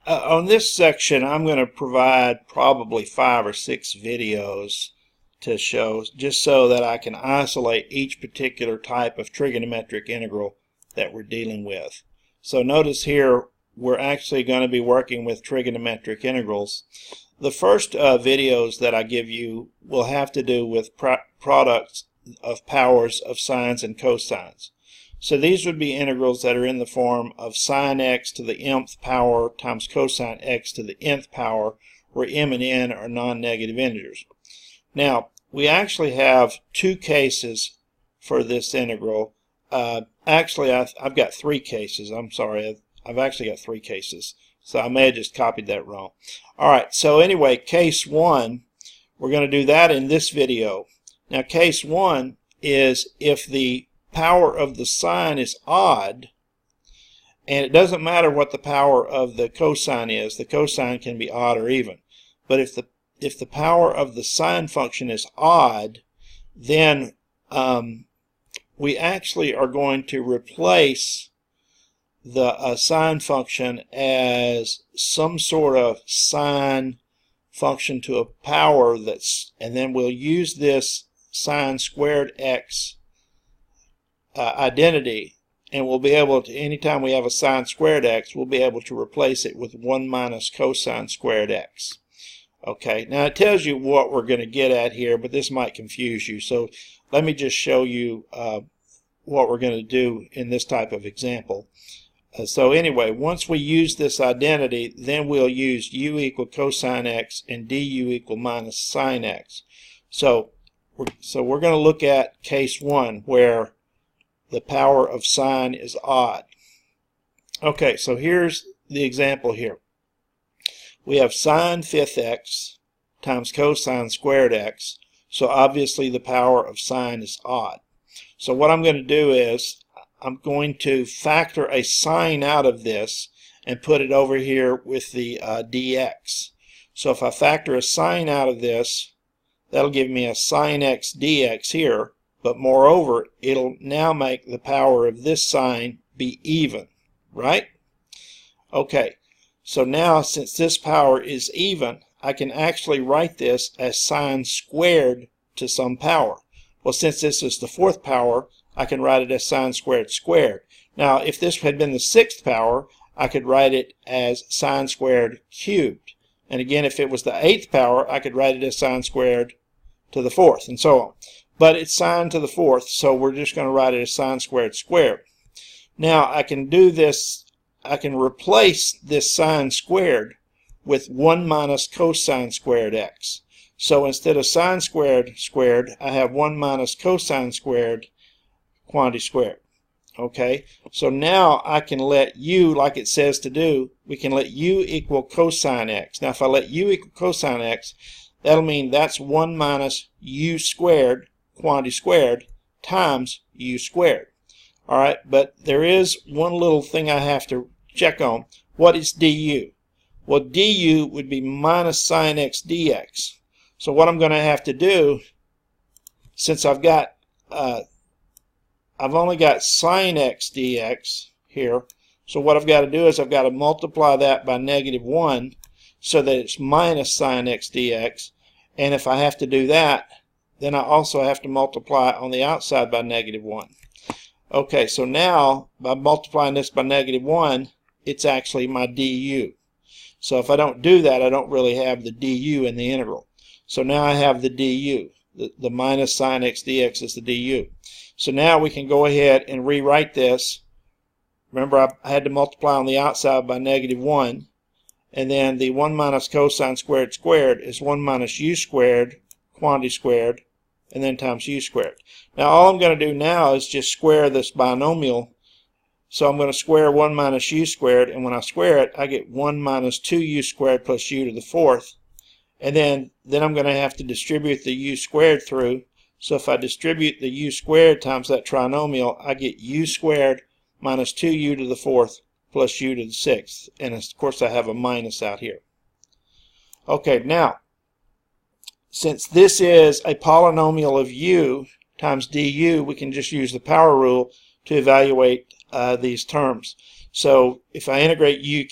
On this section, I'm going to provide probably 5 or 6 videos to show, just so that I can isolate each particular type of trigonometric integral that we're dealing with. So notice here, we're actually going to be working with trigonometric integrals. The first videos that I give you will have to do with products of powers of sines and cosines. So these would be integrals that are in the form of sine x to the mth power times cosine x to the nth power, where m and n are non-negative integers. Now, we actually have 2 cases for this integral. Actually, I've got 3 cases. I'm sorry, I've actually got 3 cases. So I may have just copied that wrong. Alright, so anyway, case 1, we're going to do that in this video. Now, case 1 is if the power of the sine is odd, and it doesn't matter what the power of the cosine is. The cosine can be odd or even. But if the power of the sine function is odd, then we actually are going to replace the sine function as some sort of sine function to a power and then we'll use this sine squared x identity, and we'll be able to, anytime we have a sine squared x, we'll be able to replace it with 1 minus cosine squared x. Okay, now it tells you what we're going to get at here, but this might confuse you. So let me just show you what we're going to do in this type of example. So anyway, once we use this identity, then we'll use u equal cosine x and du equal minus sine x. So we're going to look at case 1 where the power of sine is odd. Okay, so here's the example here. We have sine fifth x times cosine squared x, so obviously the power of sine is odd. So what I'm going to do is I'm going to factor a sine out of this and put it over here with the dx. So if I factor a sine out of this, that'll give me a sine x dx here. But moreover, it'll now make the power of this sine be even, right? Okay, so now since this power is even, I can actually write this as sine squared to some power. Well, since this is the 4th power, I can write it as sine squared squared. Now, if this had been the 6th power, I could write it as sine squared cubed. And again, if it was the 8th power, I could write it as sine squared to the 4th, and so on. But it's sine to the 4th, so we're just going to write it as sine squared squared. Now I can do this, I can replace this sine squared with 1 minus cosine squared x. So instead of sine squared squared, I have 1 minus cosine squared quantity squared. Okay, so now I can let u, like it says to do, we can let u equal cosine x. Now if I let u equal cosine x, that'll mean that's 1 minus u squared quantity squared times u squared. Alright, but there is one little thing I have to check on. What is du? Well, du would be minus sine x dx. So what I'm going to have to do, since I've only got sine x dx here, so what I've got to do is I've got to multiply that by -1 so that it's minus sine x dx. And if I have to do that, then I also have to multiply on the outside by -1. Okay, so now by multiplying this by -1, it's actually my du. So if I don't do that, I don't really have the du in the integral. So now I have the du. The minus sine x dx is the du. So now we can go ahead and rewrite this. Remember, I had to multiply on the outside by -1. And then the 1 minus cosine squared squared is 1 minus u squared quantity squared, and then times u squared. Now all I'm going to do now is just square this binomial. So I'm going to square 1 minus u squared, and when I square it, I get 1 minus 2u squared plus u to the 4th. And then I'm going to have to distribute the u squared through. So if I distribute the u squared times that trinomial, I get u squared minus 2u to the 4th plus u to the 6th. And of course I have a minus out here. Okay, now, since this is a polynomial of u times du, we can just use the power rule to evaluate these terms. So if I integrate u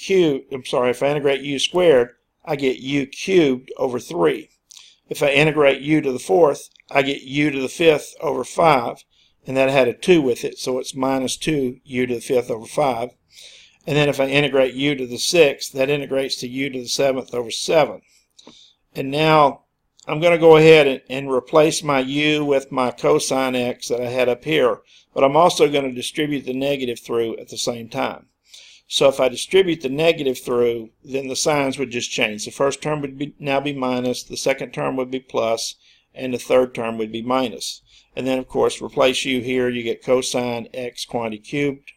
squared, I get u cubed over 3. If I integrate u to the fourth, I get u to the fifth over 5, and that had a 2 with it, so it's minus 2 u to the fifth over 5. And then if I integrate u to the sixth, that integrates to u to the seventh over 7. And now I'm going to go ahead and replace my u with my cosine x that I had up here, but I'm also going to distribute the negative through at the same time. So if I distribute the negative through, then the signs would just change. The first term would now be minus, the second term would be plus, and the third term would be minus. And then of course replace u here, you get cosine x quantity cubed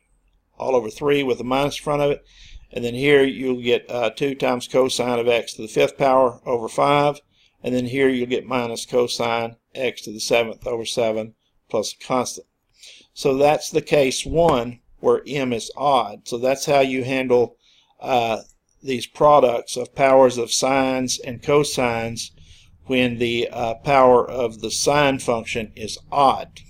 all over 3 with a minus in front of it. And then here you'll get 2 times cosine of x to the fifth power over 5. And then here you'll get minus cosine x to the seventh over 7 plus a constant. So that's the case 1 where m is odd. So that's how you handle these products of powers of sines and cosines when the power of the sine function is odd.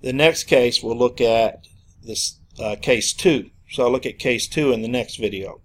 The next case we'll look at this case 2. So I'll look at case 2 in the next video.